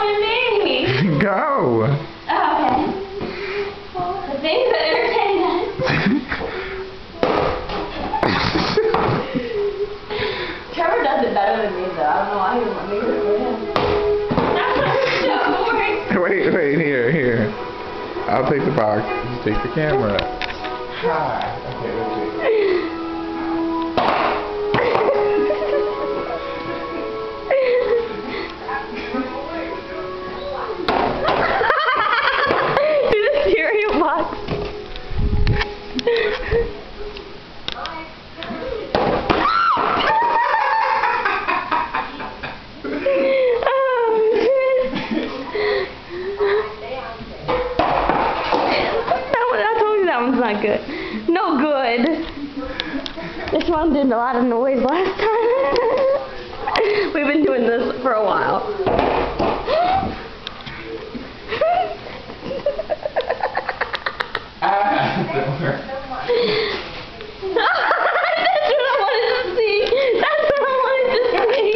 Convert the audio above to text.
filming me. Go. Oh, okay. The things that entertain us. Trevor does it better than me, though. I don't know why he doesn't want me to do it. That's not so boring. Wait, here. I'll take the box. You take the camera. Hi. Okay, let's see. Do the cereal box. That one's not good. No good. This one did a lot of noise last time. We've been doing this for a while. Don't worry. That's what I wanted to see. That's what I wanted to see.